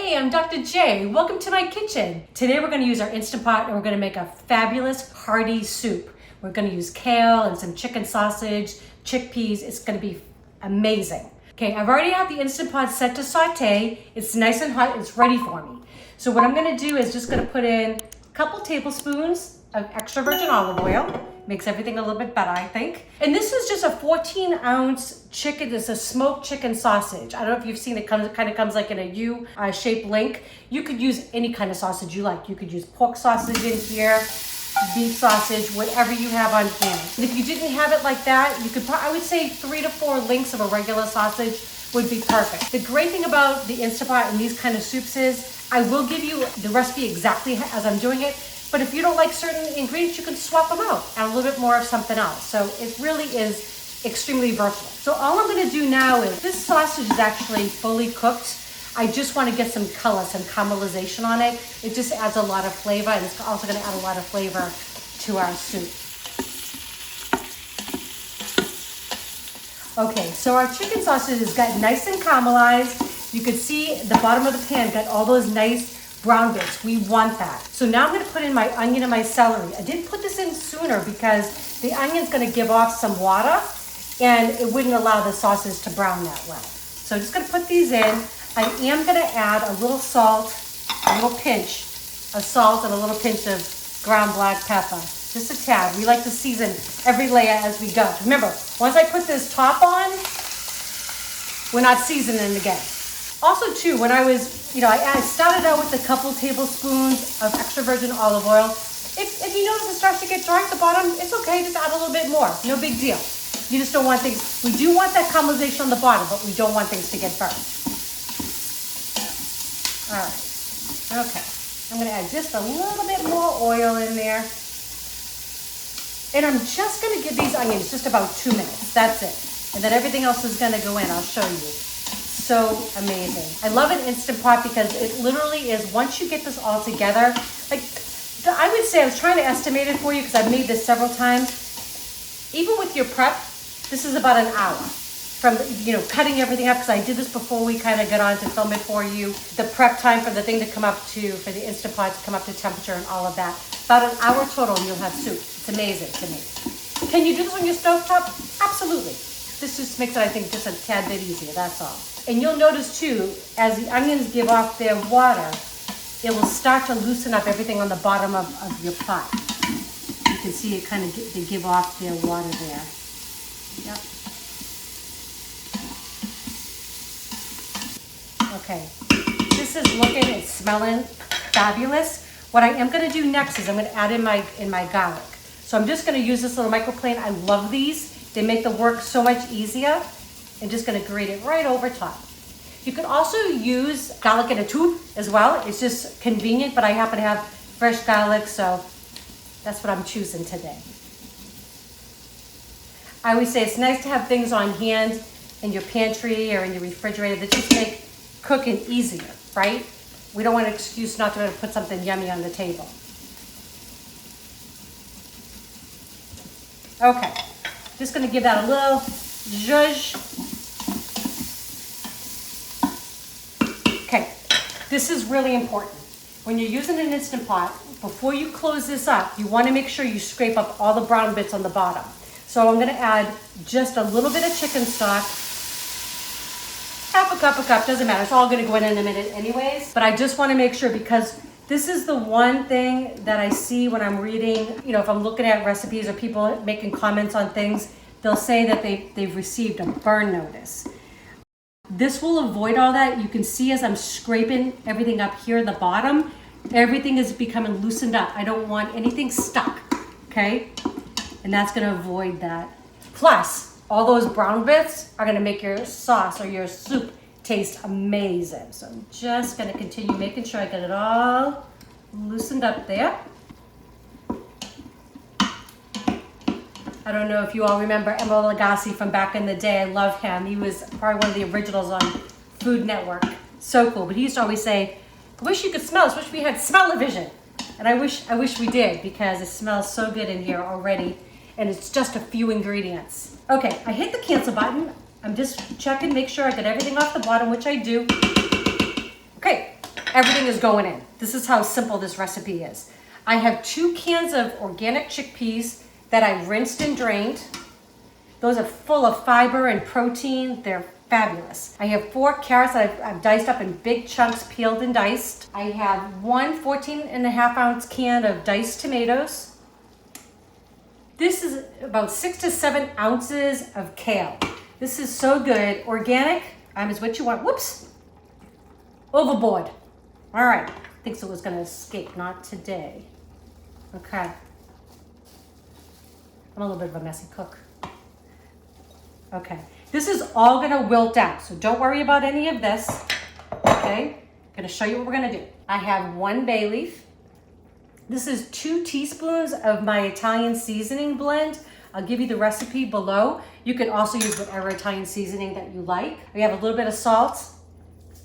Hey, I'm Dr. J. Welcome to my kitchen. Today we're going to use our Instant Pot and we're going to make a fabulous hearty soup. We're going to use kale and some chicken sausage, chickpeas. It's going to be amazing. Okay, I've already had the Instant Pot set to saute. It's nice and hot. It's ready for me. So what I'm going to do is just going to put in a couple tablespoons of extra virgin olive oil. Makes everything a little bit better, I think. And this is just a 14-ounce chicken. This is a smoked chicken sausage. I don't know if you've seen it. Kind of comes like in a U-shaped link. You could use any kind of sausage you like. You could use pork sausage in here, beef sausage, whatever you have on hand. And if you didn't have it like that, you could, I would say 3 to 4 links of a regular sausage would be perfect. The great thing about the Instant Pot and these kind of soups is I will give you the recipe exactly as I'm doing it. But if you don't like certain ingredients, you can swap them out, add a little bit more of something else. So it really is extremely versatile. So all I'm gonna do now is, this sausage is actually fully cooked. I just wanna get some color, some caramelization on it. It just adds a lot of flavor, and it's also gonna add a lot of flavor to our soup. Okay, so our chicken sausage has got nice and caramelized. You can see the bottom of the pan got all those nice brown bits. We want that. So now I'm going to put in my onion and my celery. I didn't put this in sooner because the onion's going to give off some water and it wouldn't allow the sausage to brown that well. So I'm just going to put these in. I am going to add a little salt, a little pinch of salt and a little pinch of ground black pepper. Just a tad. We like to season every layer as we go. Remember, once I put this top on, we're not seasoning again. Also too, when I was, I started out with a couple tablespoons of extra virgin olive oil. If you notice it starts to get dry at the bottom, it's okay, just add a little bit more. No big deal. You just don't want things, we do want that caramelization on the bottom, but we don't want things to get burnt. All right, okay. I'm gonna add just a little bit more oil in there. And I'm just gonna give these onions just about 2 minutes, that's it. And then everything else is gonna go in, I'll show you. So amazing. I love an Instant Pot because it literally is, once you get this all together, I would say, I was trying to estimate it for you because I've made this several times. Even with your prep, this is about an hour from, cutting everything up, because I did this before we kind of got on to film it for you. The prep time for the thing to come up to, for the Instant Pot to come up to temperature and all of that. About an hour total and you'll have soup. It's amazing to me. Can you do this on your stovetop? Absolutely. This just makes it, I think, just a tad bit easier, that's all. And you'll notice too, as the onions give off their water, it will start to loosen up everything on the bottom of your pot. You can see it kind of they give off their water there. Yep. Okay, this is looking and smelling fabulous. What I am gonna do next is I'm gonna add in my garlic. So I'm just gonna use this little microplane. I love these. They make the work so much easier. I'm just gonna grate it right over top. You could also use garlic in a tube as well. It's just convenient, but I happen to have fresh garlic, so that's what I'm choosing today. I always say it's nice to have things on hand in your pantry or in your refrigerator that just make cooking easier, right? We don't want an excuse not to be able to put something yummy on the table. Okay, just gonna give that a little zhuzh. Okay, this is really important. When you're using an Instant Pot, before you close this up, you want to make sure you scrape up all the brown bits on the bottom. So I'm going to add just a little bit of chicken stock. Half a cup, doesn't matter. It's all going to go in a minute anyways. But I just want to make sure, because this is the one thing that I see when I'm reading, if I'm looking at recipes or people making comments on things, they'll say that they've received a burn notice. This will avoid all that. You can see as I'm scraping everything up here at the bottom, everything is becoming loosened up. I don't want anything stuck, okay? And that's gonna avoid that. Plus, all those brown bits are gonna make your sauce or your soup taste amazing. So I'm just gonna continue making sure I get it all loosened up there. I don't know if you all remember Emeril Lagasse from back in the day. I love him. He was probably one of the originals on Food Network. So cool. But he used to always say, I wish you could smell this. I wish we had smell-o-vision. And I wish we did, because it smells so good in here already. And it's just a few ingredients. Okay, I hit the cancel button. I'm just checking, make sure I get everything off the bottom, which I do. Okay, everything is going in. This is how simple this recipe is. I have 2 cans of organic chickpeas that I rinsed and drained. Those are full of fiber and protein. They're fabulous. I have 4 carrots that I've diced up in big chunks, peeled and diced. I have 1 14.5-ounce can of diced tomatoes. This is about 6 to 7 ounces of kale. This is so good. Organic is what you want. Whoops. Overboard. All right. I think so it was going to escape. Not today. Okay. I'm a little bit of a messy cook. Okay. This is all going to wilt out. So don't worry about any of this. Okay. I'm going to show you what we're going to do. I have 1 bay leaf. This is 2 teaspoons of my Italian seasoning blend. I'll give you the recipe below. You can also use whatever Italian seasoning that you like. We have a little bit of salt,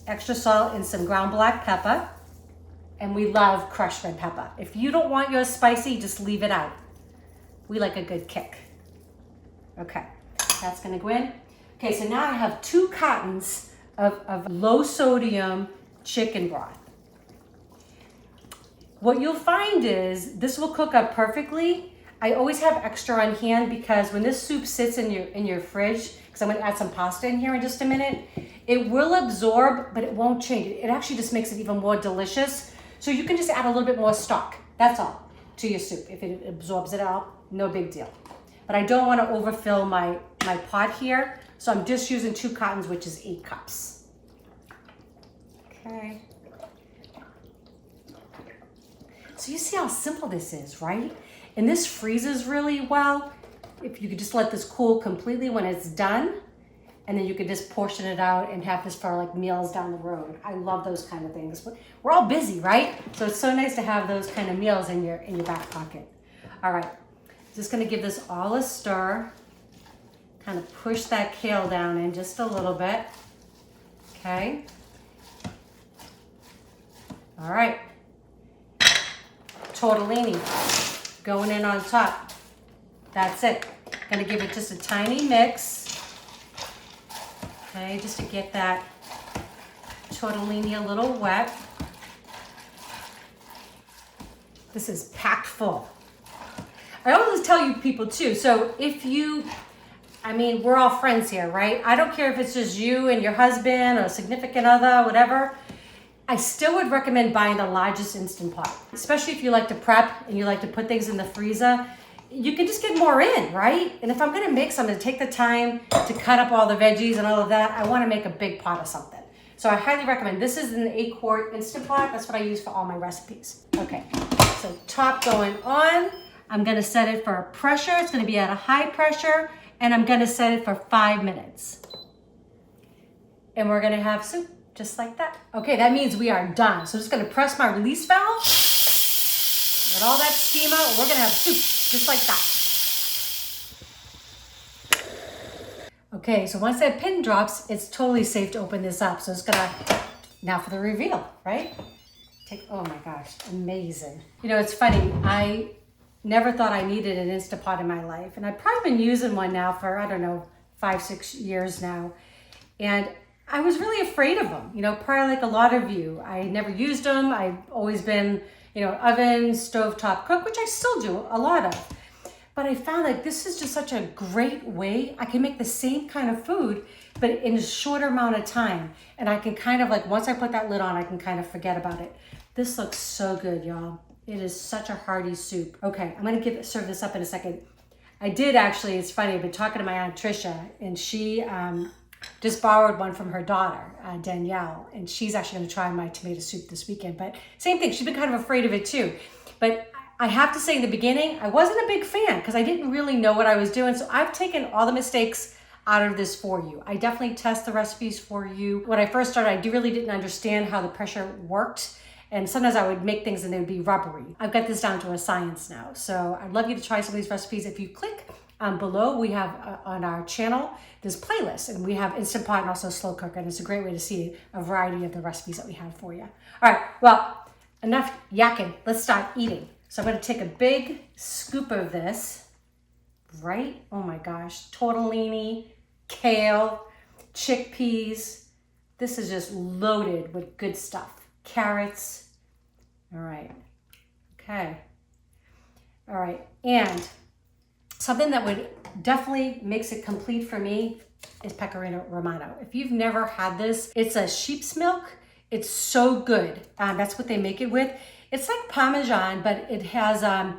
extra salt, and some ground black pepper. And we love crushed red pepper. If you don't want yours spicy, just leave it out. We like a good kick. Okay, that's gonna go in. Okay, so now I have 2 cartons of low sodium chicken broth. What you'll find is this will cook up perfectly. I always have extra on hand because when this soup sits in your fridge, because I'm gonna add some pasta in here in just a minute, it will absorb, but it won't change it. It actually just makes it even more delicious. So you can just add a little bit more stock, that's all, to your soup. If it absorbs it out, no big deal. But I don't wanna overfill my pot here, so I'm just using 2 cartons, which is 8 cups. Okay. So you see how simple this is, right? And this freezes really well. If you could just let this cool completely when it's done, and then you could just portion it out and have this for like meals down the road. I love those kind of things. We're all busy, right? So it's so nice to have those kind of meals in your back pocket. All right, just gonna give this all a stir. Kind of push that kale down in just a little bit. Okay. All right. Tortellini going in on top. That's it. Gonna give it just a tiny mix. Okay, just to get that tortellini a little wet. This is packed full. I always tell you people too, so if you, we're all friends here, right? I don't care if it's just you and your husband or significant other, whatever. I still would recommend buying the largest Instant Pot, especially if you like to prep and you like to put things in the freezer. You can just get more in, right? And if I'm gonna mix, I'm gonna take the time to cut up all the veggies and all of that. I wanna make a big pot of something. So I highly recommend, this is an 8-quart Instant Pot. That's what I use for all my recipes. Okay, so top going on. I'm gonna set it for pressure. It's gonna be at a high pressure, and I'm gonna set it for 5 minutes. And we're gonna have soup. Just like that. Okay, that means we are done. So I'm just gonna press my release valve, let all that steam out, and we're gonna have soup, just like that. Okay, so once that pin drops, it's totally safe to open this up. So it's gonna, now for the reveal, right? Oh my gosh, amazing. You know, it's funny, I never thought I needed an Instant Pot in my life. And I've probably been using one now for, I don't know, 5-6 years now. And I was really afraid of them, probably like a lot of you. I never used them. I've always been, oven, stovetop cook, which I still do a lot of. But I found like this is just such a great way. I can make the same kind of food, but in a shorter amount of time. And I can kind of like, once I put that lid on, I can kind of forget about it. This looks so good, y'all. It is such a hearty soup. Okay, I'm gonna serve this up in a second. I did actually, it's funny, I've been talking to my Aunt Tricia, and she, just borrowed one from her daughter, Danielle, and she's actually gonna try my tomato soup this weekend. But same thing, she's been kind of afraid of it too. But I have to say in the beginning, I wasn't a big fan because I didn't really know what I was doing. So I've taken all the mistakes out of this for you. I definitely test the recipes for you. When I first started, I really didn't understand how the pressure worked. And sometimes I would make things and they would be rubbery. I've got this down to a science now. So I'd love you to try some of these recipes. If you click below, we have on our channel, there's playlists, and we have Instant Pot and also slow cooker, and it's a great way to see a variety of the recipes that we have for you. All right, well, enough yakking. Let's start eating. So I'm gonna take a big scoop of this, right? Oh my gosh, tortellini, kale, chickpeas. This is just loaded with good stuff. carrots. All right. Okay. All right. And something that would definitely makes it complete for me is pecorino romano. If you've never had this, it's a sheep's milk. It's so good. That's what they make it with. It's like Parmesan, but it has, I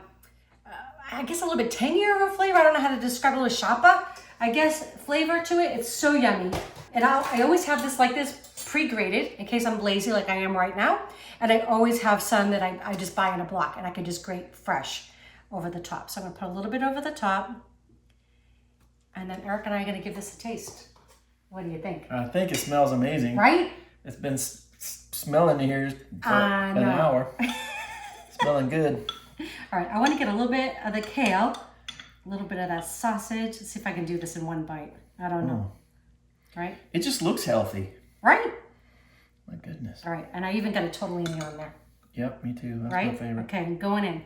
guess, a little bit tangier of a flavor. I don't know how to describe it. A little shapa, I guess, flavor to it. It's so yummy. And I always have this like this pre-grated in case I'm lazy like I am right now. And I always have some that I just buy in a block and I can just grate fresh over the top. So I'm gonna put a little bit over the top. And then Eric and I are gonna give this a taste. What do you think? I think it smells amazing. Right? It's been smelling here for an hour. Smelling good. All right, I want to get a little bit of the kale, a little bit of that sausage. Let's see if I can do this in one bite. I don't know. Right? It just looks healthy. Right? My goodness. All right, and I even got a tortellini on there. Yep, me too. That's right? my favorite. Okay, I'm going in.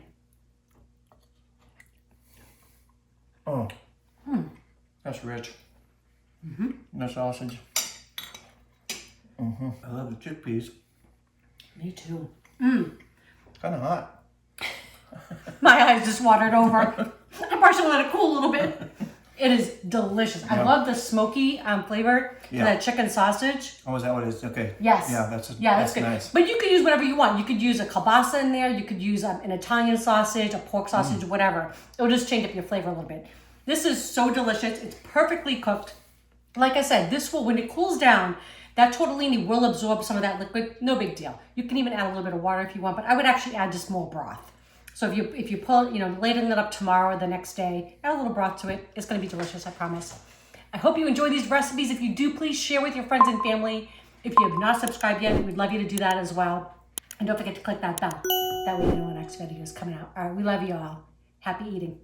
Oh, that's rich. No sausage. I love the chickpeas. Me too. Kind of hot. My eyes just watered over. I probably should let it cool a little bit. It is delicious. I love the smoky flavor to that chicken sausage. Oh, is that what it is? Okay. Yes. Yeah, that's good. Nice. But you could use whatever you want. You could use a kielbasa in there. You could use an Italian sausage, a pork sausage, whatever. It'll just change up your flavor a little bit. This is so delicious. It's perfectly cooked. Like I said, this will, when it cools down, that tortellini will absorb some of that liquid. No big deal. You can even add a little bit of water if you want, but I would actually add just more broth. So if you pull, laden it up tomorrow or the next day, add a little broth to it. It's going to be delicious, I promise. I hope you enjoy these recipes. If you do, please share with your friends and family. If you have not subscribed yet, we'd love you to do that as well. And don't forget to click that bell. That way you know when our next video is coming out. All right, we love you all. Happy eating.